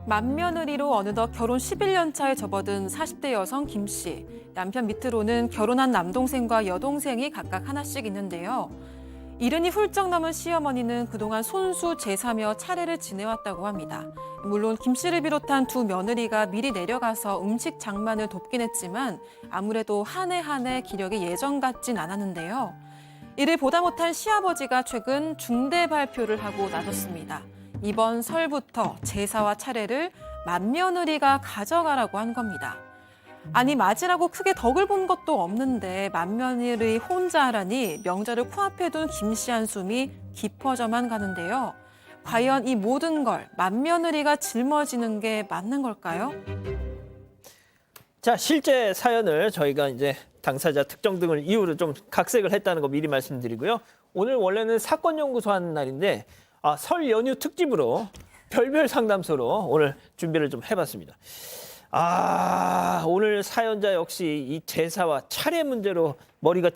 맏며느리로 어느덧 결혼 11년 차에 접어든 40대 여성 김 씨. 남편 밑으로는 결혼한 남동생과 여동생이 각각 하나씩 있는데요. 이른이 훌쩍 넘은 시어머니는 그동안 손수 제사며 차례를 지내왔다고 합니다. 물론 김 씨를 비롯한 두 며느리가 미리 내려가서 음식 장만을 돕긴 했지만 아무래도 한 해 한 해 기력이 예전 같진 않았는데요. 이를 보다 못한 시아버지가 최근 중대 발표를 하고 나섰습니다. 이번 설부터 제사와 차례를 맏며느리가 가져가라고 한 겁니다. 아니 맞으라고 크게 덕을 본 것도 없는데 맏며느리 혼자 하라니 명절을 코앞에 둔 김 씨 한숨이 깊어져만 가는데요. 과연 이 모든 걸 맏며느리가 짊어지는 게 맞는 걸까요? 자, 실제 사연을 저희가 이제 당사자 특정 등을 이유로 좀 각색을 했다는 거 미리 말씀드리고요. 오늘 원래는 사건 연구소 하는 날인데 설 연휴 특집으로 별별 상담소로 오늘 준비를 좀 해봤습니다. 오늘 사연자 역시 이 제사와 차례 문제로 머리가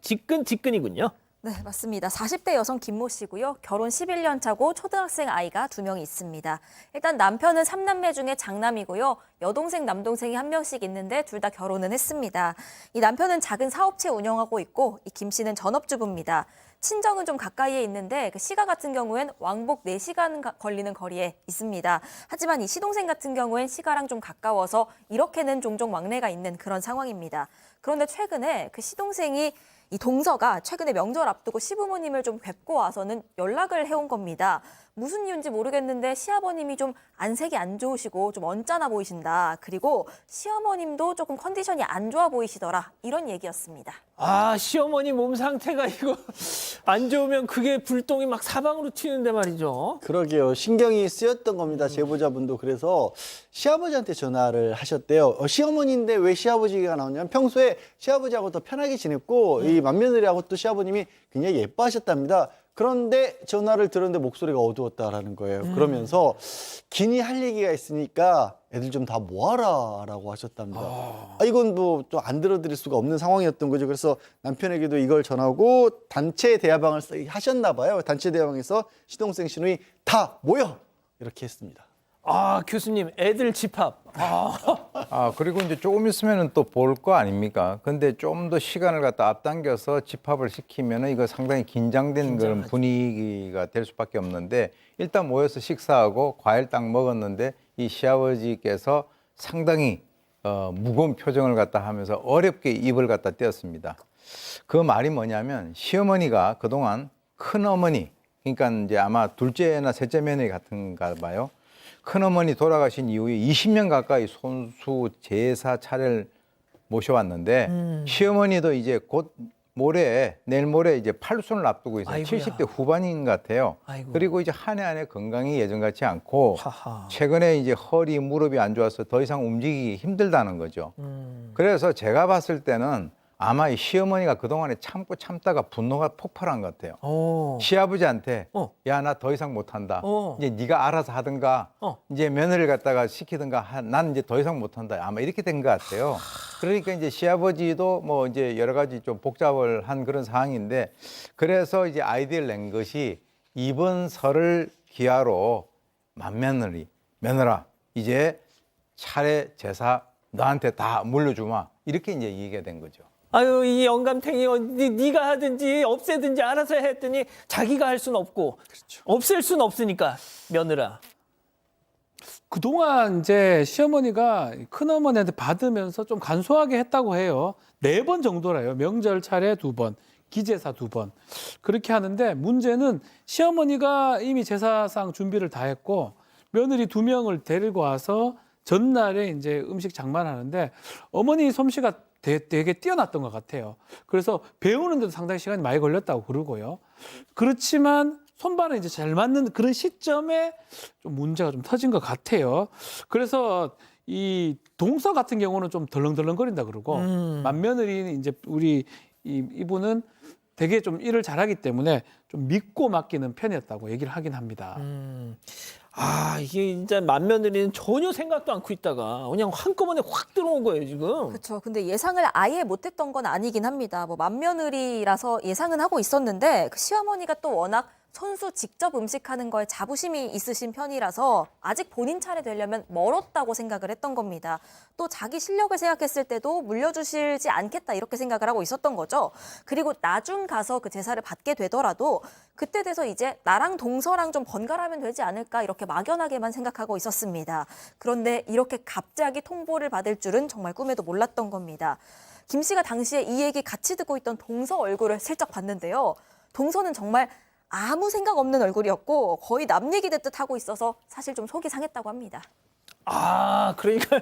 지끈지끈이군요. 네, 맞습니다. 40대 여성 김모 씨고요. 결혼 11년 차고 초등학생 아이가 2명이 있습니다. 일단 남편은 3남매 중에 장남이고요. 여동생, 남동생이 1명씩 있는데 둘 다 결혼은 했습니다. 이 남편은 작은 사업체 운영하고 있고 이 김 씨는 전업주부입니다. 친정은 좀 가까이에 있는데 그 시가 같은 경우엔 왕복 4시간 걸리는 거리에 있습니다. 하지만 이 시동생 같은 경우엔 시가랑 좀 가까워서 이렇게는 종종 왕래가 있는 그런 상황입니다. 그런데 최근에 그 시동생이 이 동서가 최근에 명절 앞두고 시부모님을 좀 뵙고 와서는 연락을 해온 겁니다. 무슨 이유인지 모르겠는데 시아버님이 좀 안색이 안 좋으시고 좀 언짢아 보이신다. 그리고 시어머님도 조금 컨디션이 안 좋아 보이시더라. 이런 얘기였습니다. 시어머니 몸 상태가 이거 안 좋으면 그게 불똥이 막 사방으로 튀는데 말이죠. 그러게요. 신경이 쓰였던 겁니다. 제보자분도. 그래서 시아버지한테 전화를 하셨대요. 시어머니인데 왜 시아버지가 나오냐면 평소에 시아버지하고 더 편하게 지냈고 이 맏며느리하고 또 시아버님이 굉장히 예뻐하셨답니다. 그런데 전화를 들었는데 목소리가 어두웠다라는 거예요. 그러면서 기니 할 얘기가 있으니까 애들 좀 다 모아라라고 하셨답니다. 이건 뭐 또 안 들어드릴 수가 없는 상황이었던 거죠. 그래서 남편에게도 이걸 전하고 단체 대화방을 하셨나 봐요. 단체 대화방에서 시동생 시누이 다 모여 이렇게 했습니다. 교수님, 애들 집합. 그리고 이제 조금 있으면은 또 볼 거 아닙니까? 근데 좀 더 시간을 갖다 앞당겨서 집합을 시키면은 이거 상당히 긴장된 그런 분위기가 될 수밖에 없는데 일단 모여서 식사하고 과일 딱 먹었는데 이 시아버지께서 상당히 무거운 표정을 갖다 하면서 어렵게 입을 갖다 떼었습니다. 그 말이 뭐냐면 시어머니가 그동안 큰어머니, 그러니까 이제 아마 둘째나 셋째 며느리 같은가 봐요. 큰어머니 돌아가신 이후에 20년 가까이 손수 제사 차례를 모셔왔는데 시어머니도 이제 곧 내일 모레 이제 팔순을 앞두고 있어요. 아이고야. 70대 후반인 것 같아요. 아이고. 그리고 이제 한 해 한 해 건강이 예전 같지 않고 하하. 최근에 이제 허리, 무릎이 안 좋아서 더 이상 움직이기 힘들다는 거죠. 그래서 제가 봤을 때는 아마 이 시어머니가 그동안에 참고 참다가 분노가 폭발한 것 같아요. 시아버지한테 야, 나 더 이상 못한다. 이제 네가 알아서 하든가 이제 며느리를 갖다가 시키든가 난 이제 더 이상 못한다. 아마 이렇게 된 것 같아요. 그러니까 이제 시아버지도 뭐 이제 여러 가지 좀 복잡을 한 그런 상황인데 그래서 이제 아이디어를 낸 것이 이번 설을 기하로 맏며느리, 며느라 이제 차례 제사 너한테 다 물려주마. 이렇게 이제 얘기가 된 거죠. 이 영감탱이 네가 하든지 없애든지 알아서 해 했더니 자기가 할 수는 없고 없앨 수는 없으니까 며느라. 그동안 이제 시어머니가 큰어머니한테 받으면서 좀 간소하게 했다고 해요. 4번 정도라요. 명절 차례 2번, 기제사 2번. 그렇게 하는데 문제는 시어머니가 이미 제사상 준비를 다 했고 며느리 2명을 데리고 와서 전날에 이제 음식 장만하는데 어머니 솜씨가 되게 뛰어났던 것 같아요. 그래서 배우는데도 상당히 시간이 많이 걸렸다고 그러고요. 그렇지만 손발은 이제 잘 맞는 그런 시점에 좀 문제가 좀 터진 것 같아요. 그래서 이 동서 같은 경우는 좀 덜렁덜렁거린다 그러고 맏며느리는 이제 우리 이분은 되게 좀 일을 잘하기 때문에 좀 믿고 맡기는 편이었다고 얘기를 하긴 합니다. 이게 진짜 맏며느리는 전혀 생각도 않고 있다가 그냥 한꺼번에 확 들어온 거예요, 지금. 그렇죠. 근데 예상을 아예 못했던 건 아니긴 합니다. 뭐 맏며느리라서 예상은 하고 있었는데 그 시어머니가 또 워낙 손수 직접 음식하는 거에 자부심이 있으신 편이라서 아직 본인 차례 되려면 멀었다고 생각을 했던 겁니다. 또 자기 실력을 생각했을 때도 물려주시지 않겠다 이렇게 생각을 하고 있었던 거죠. 그리고 나중 가서 그 제사를 받게 되더라도 그때 돼서 이제 나랑 동서랑 좀 번갈아면 되지 않을까 이렇게 막연하게만 생각하고 있었습니다. 그런데 이렇게 갑자기 통보를 받을 줄은 정말 꿈에도 몰랐던 겁니다. 김 씨가 당시에 이 얘기 같이 듣고 있던 동서 얼굴을 슬쩍 봤는데요. 동서는 정말 아무 생각 없는 얼굴이었고 거의 남 얘기 듣듯 하고 있어서 사실 좀 속이 상했다고 합니다. 아, 그러니까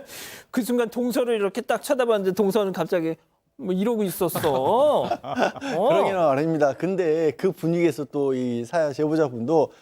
그 순간 동서를 이렇게 딱 쳐다봤는데 동서는 갑자기 뭐 이러고 있었어. 그러기는 아닙니다. 근데 그 분위기에서 또 이 사야 제보자분도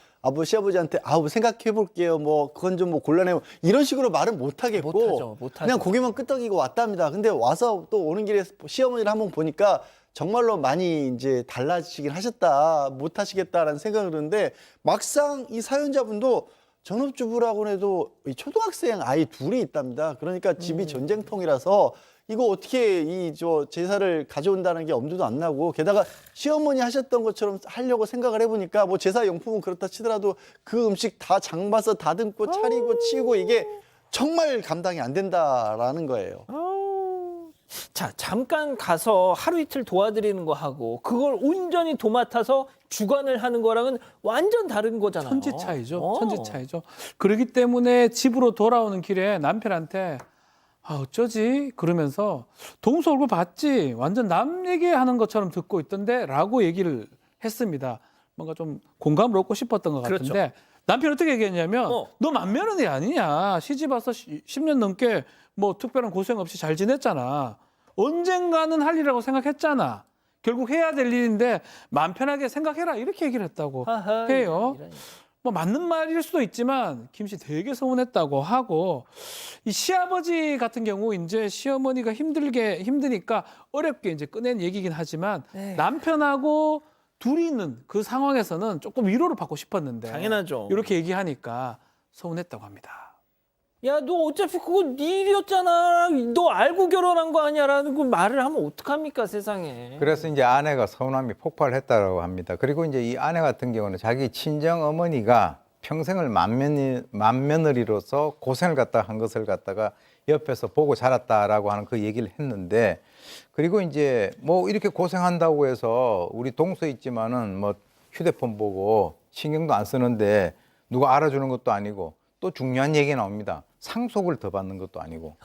시아버지한테 생각해 볼게요. 뭐 그건 좀 뭐 곤란해요. 이런 식으로 말은 못 하겠고 못하죠. 그냥 고개만 끄덕이고 왔답니다. 근데 와서 또 오는 길에 시어머니를 한번 보니까 정말로 많이 이제 달라지긴 하셨다. 못 하시겠다라는 생각을 하는데 막상 이 사연자분도 전업주부라고 해도 이 초등학생 아이 둘이 있답니다. 그러니까 집이 전쟁통이라서 이거 어떻게 제사를 가져온다는 게 엄두도 안 나고 게다가 시어머니 하셨던 것처럼 하려고 생각을 해보니까 뭐 제사 용품은 그렇다 치더라도 그 음식 다 장봐서 다듬고 차리고 치우고 이게 정말 감당이 안 된다라는 거예요. 자, 잠깐 가서 하루 이틀 도와드리는 거 하고 그걸 온전히 도맡아서 주관을 하는 거랑은 완전 다른 거잖아요. 천지 차이죠. 천지 차이죠. 그렇기 때문에 집으로 돌아오는 길에 남편한테 어쩌지? 그러면서 동서 얼굴 봤지? 완전 남 얘기하는 것처럼 듣고 있던데? 라고 얘기를 했습니다. 뭔가 좀 공감을 얻고 싶었던 것 같은데 그렇죠. 남편이 어떻게 얘기했냐면 너 만면허이 아니냐? 시집 와서 10년 넘게 뭐 특별한 고생 없이 잘 지냈잖아. 언젠가는 할 일이라고 생각했잖아. 결국 해야 될 일인데 마음 편하게 생각해라. 이렇게 얘기를 했다고 해요. 뭐 맞는 말일 수도 있지만 김 씨 되게 서운했다고 하고 이 시아버지 같은 경우 이제 시어머니가 힘드니까 어렵게 이제 꺼낸 얘기긴 하지만 남편하고 둘이 있는 그 상황에서는 조금 위로를 받고 싶었는데 당연하죠. 이렇게 얘기하니까 서운했다고 합니다. 야, 너 어차피 그거 네 일이었잖아. 너 알고 결혼한 거 아니야라는 그 말을 하면 어떡합니까, 세상에. 그래서 이제 아내가 서운함이 폭발했다고 합니다. 그리고 이제 이 아내 같은 경우는 자기 친정 어머니가 평생을 맏며느리로서 고생을 한 것을 갖다가 옆에서 보고 자랐다라고 하는 그 얘기를 했는데, 그리고 이제 뭐 이렇게 고생한다고 해서 우리 동서 있지만은 뭐 휴대폰 보고 신경도 안 쓰는데 누가 알아주는 것도 아니고 또 중요한 얘기 나옵니다. 상속을 더 받는 것도 아니고.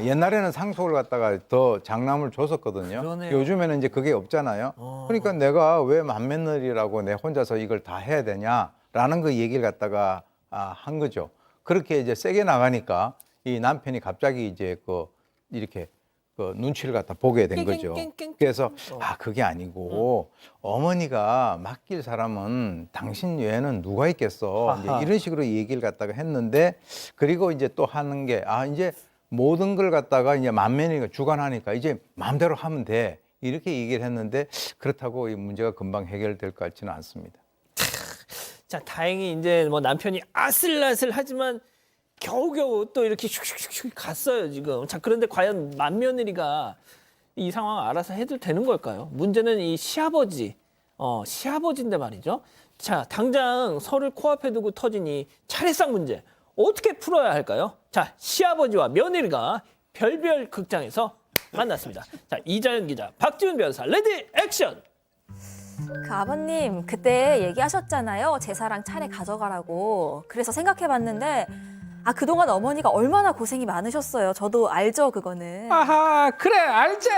옛날에는 상속을 갖다가 더 장남을 줬었거든요. 그러네요. 요즘에는 이제 그게 없잖아요. 그러니까 내가 왜 맏며느리라고 내 혼자서 이걸 다 해야 되냐라는 그 얘기를 갖다가 한 거죠. 그렇게 이제 세게 나가니까 이 남편이 갑자기 이제 이렇게 눈치를 갖다 보게 된 거죠. 그래서 그게 아니고 어머니가 맡길 사람은 당신 외에는 누가 있겠어. 이제 이런 식으로 얘기를 갖다가 했는데, 그리고 이제 또 하는 게 이제 모든 걸 갖다가 이제 맏며느리가 주관하니까 이제 마음대로 하면 돼. 이렇게 얘기를 했는데 그렇다고 이 문제가 금방 해결될 것 같지는 않습니다. 자, 다행히 이제 뭐 남편이 아슬아슬하지만 겨우겨우 또 이렇게 슉슉슉 갔어요, 지금. 자, 그런데 과연 맏며느리가 이 상황 알아서 해도 되는 걸까요? 문제는 이 시아버지인데 말이죠. 자, 당장 설을 코앞에 두고 터진 이 차례상 문제 어떻게 풀어야 할까요? 자, 시아버지와 며느리가 별별 극장에서 만났습니다. 자, 이자연 기자, 박지훈 변호사, 레디 액션! 그 아버님 그때 얘기하셨잖아요. 제사랑 차례 가져가라고. 그래서 생각해봤는데 그동안 어머니가 얼마나 고생이 많으셨어요. 저도 알죠, 그거는. 아하, 그래, 알지?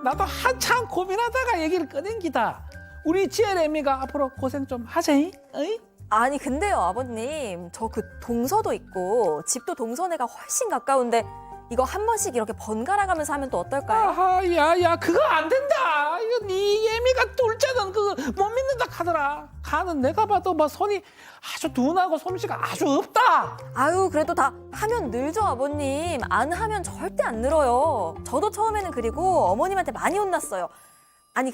나도 한참 고민하다가 얘기를 꺼낸 기다. 우리 지혜래미가 앞으로 고생 좀 하세요. 어이? 아니 근데요, 아버님. 저 그 동서도 있고 집도 동서네가 훨씬 가까운데 이거 한 번씩 이렇게 번갈아 가면서 하면 또 어떨까요? 아하, 야, 그거 안 된다. 이거 네 예미가 둘째는 그거 못 믿는다 하더라. 가는 내가 봐도 뭐 손이 아주 둔하고 솜씨가 아주 없다. 아유, 그래도 다 하면 늘죠, 아버님. 안 하면 절대 안 늘어요. 저도 처음에는 그리고 어머님한테 많이 혼났어요.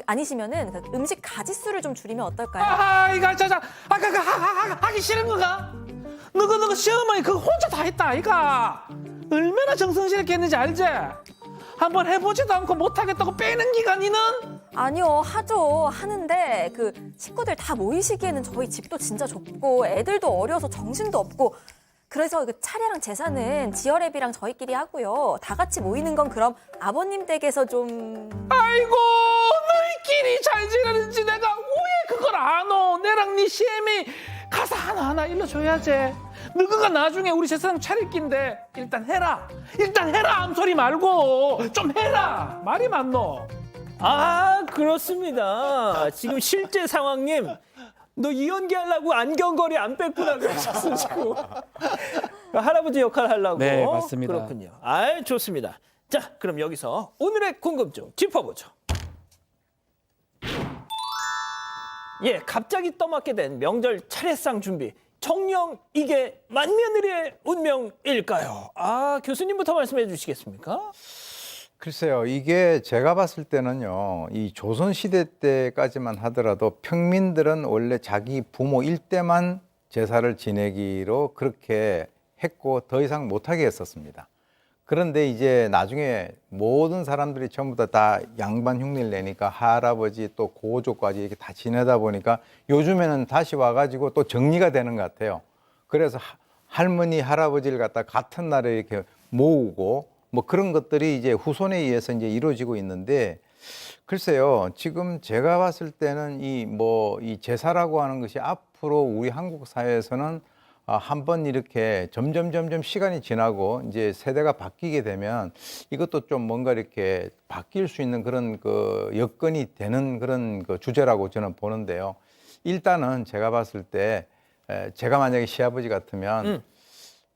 아니시면은 그 음식 가짓수를 좀 줄이면 어떨까요? 아하, 이거 하기 싫은 거가? 너그 시어머니 그거 혼자 다 했다, 이가. 얼마나 정성스럽게 했는지 알지? 한번 해보지도 않고 못하겠다고 빼는 기가 니는? 아니요, 하죠. 하는데 그 식구들 다 모이시기에는 저희 집도 진짜 좁고 애들도 어려서 정신도 없고 그래서 그 차례랑 제사는 지어랩이랑 저희끼리 하고요. 다 같이 모이는 건 그럼 아버님 댁에서 좀... 아이고 너희끼리 잘 지내는지 내가 왜 그걸 아노? 내랑 네 시엠이 가사 하나하나 일러줘야지. 너가 나중에 우리 제사상 차릴 낀데 일단 해라. 일단 해라. 암소리 말고 좀 해라. 말이 많노. 아, 그렇습니다. 지금 실제 상황님, 너 이연기 하려고 안경거리 안 뺐구나 그러셨어, 지금. 할아버지 역할 하려고. 네, 맞습니다. 그렇군요. 아, 좋습니다. 자, 그럼 여기서 오늘의 궁금증 짚어보죠. 예, 갑자기 떠맡게 된 명절 차례상 준비. 정녕 이게 맏며느리의 운명일까요? 아, 교수님부터 말씀해 주시겠습니까? 글쎄요, 이게 제가 봤을 때는요, 이 조선시대 때까지만 하더라도 평민들은 원래 자기 부모 일대만 제사를 지내기로 그렇게 했고 더 이상 못하게 했었습니다. 그런데 이제 나중에 모든 사람들이 전부 다 양반 흉내를 내니까 할아버지 또 고조까지 이렇게 다 지내다 보니까 요즘에는 다시 와가지고 또 정리가 되는 것 같아요. 그래서 할머니, 할아버지를 갖다 같은 날에 이렇게 모으고 뭐 그런 것들이 이제 후손에 의해서 이제 이루어지고 있는데 글쎄요, 지금 제가 봤을 때는 이 제사라고 하는 것이 앞으로 우리 한국 사회에서는 한번 이렇게 점점 시간이 지나고 이제 세대가 바뀌게 되면 이것도 좀 뭔가 이렇게 바뀔 수 있는 그런 그 여건이 되는 그런 그 주제라고 저는 보는데요. 일단은 제가 봤을 때 제가 만약에 시아버지 같으면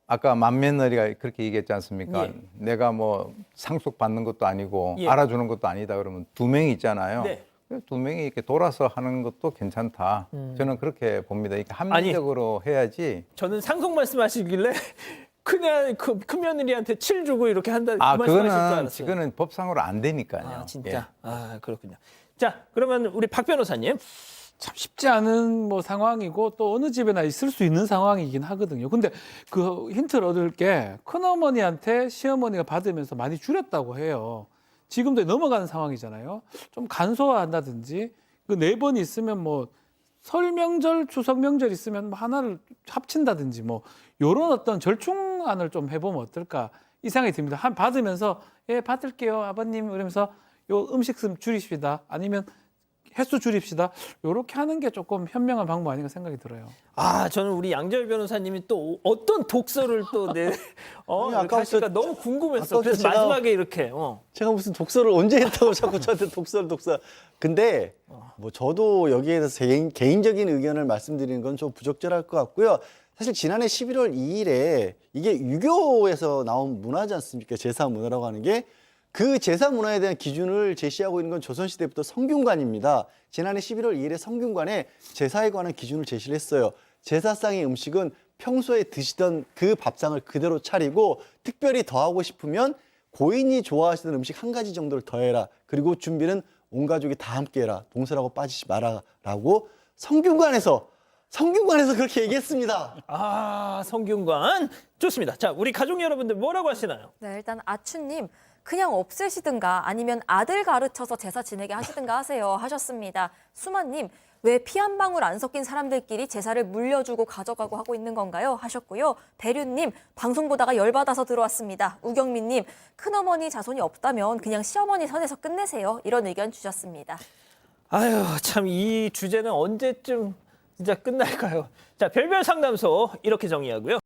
아까 맏며느리가 그렇게 얘기했지 않습니까? 예. 내가 뭐 상속 받는 것도 아니고 예. 알아주는 것도 아니다 그러면 두 명이 있잖아요. 네. 두 명이 이렇게 돌아서 하는 것도 괜찮다. 저는 그렇게 봅니다. 이렇게 합리적으로 해야지. 저는 상속 말씀하시길래 그냥 큰 며느리한테 칠 주고 이렇게 한다 그 말씀하실 줄 그거는 알았어요. 지금은 법상으로 안 되니까요. 아, 진짜. 예. 아, 그렇군요. 자, 그러면 우리 박 변호사님. 참 쉽지 않은 뭐 상황이고 또 어느 집에나 있을 수 있는 상황이긴 하거든요. 근데 그 힌트를 얻을 게 큰어머니한테 시어머니가 받으면서 많이 줄였다고 해요. 지금도 넘어가는 상황이잖아요. 좀 간소화한다든지 그 4번 있으면 뭐 설 명절, 추석 명절 있으면 뭐 하나를 합친다든지 뭐 요런 어떤 절충안을 좀 해보면 어떨까 이 생각이 듭니다. 한 받으면서 예 받을게요 아버님 이러면서 요 음식 좀 줄이십시다 아니면 횟수 줄입시다. 요렇게 하는 게 조금 현명한 방법 아닌가 생각이 들어요. 아, 저는 우리 양절 변호사님이 또 어떤 독서를 또 아니, 이렇게 하실까 너무 궁금했어. 그래서 마지막에 이렇게 제가 무슨 독서를 언제 했다고 자꾸 저한테 독서. 근데 뭐 저도 여기에 대해서 개인적인 의견을 말씀드리는 건 좀 부적절할 것 같고요. 사실 지난해 11월 2일에 이게 유교에서 나온 문화지 않습니까? 제사 문화라고 하는 게. 그 제사 문화에 대한 기준을 제시하고 있는 건 조선시대부터 성균관입니다. 지난해 11월 2일에 성균관에 제사에 관한 기준을 제시를 했어요. 제사상의 음식은 평소에 드시던 그 밥상을 그대로 차리고 특별히 더하고 싶으면 고인이 좋아하시던 음식 한 가지 정도를 더해라. 그리고 준비는 온 가족이 다 함께 해라. 봉사라고 빠지지 마라. 라고 성균관에서 그렇게 얘기했습니다. 아, 성균관. 좋습니다. 자, 우리 가족 여러분들 뭐라고 하시나요? 네, 일단 아추님 그냥 없애시든가 아니면 아들 가르쳐서 제사 지내게 하시든가 하세요 하셨습니다. 수마님 왜 피 한 방울 안 섞인 사람들끼리 제사를 물려주고 가져가고 하고 있는 건가요? 하셨고요. 대륜님 방송 보다가 열받아서 들어왔습니다. 우경민님 큰어머니 자손이 없다면 그냥 시어머니 선에서 끝내세요. 이런 의견 주셨습니다. 아유, 참 이 주제는 언제쯤 진짜 끝날까요? 자, 별별 상담소 이렇게 정리하고요.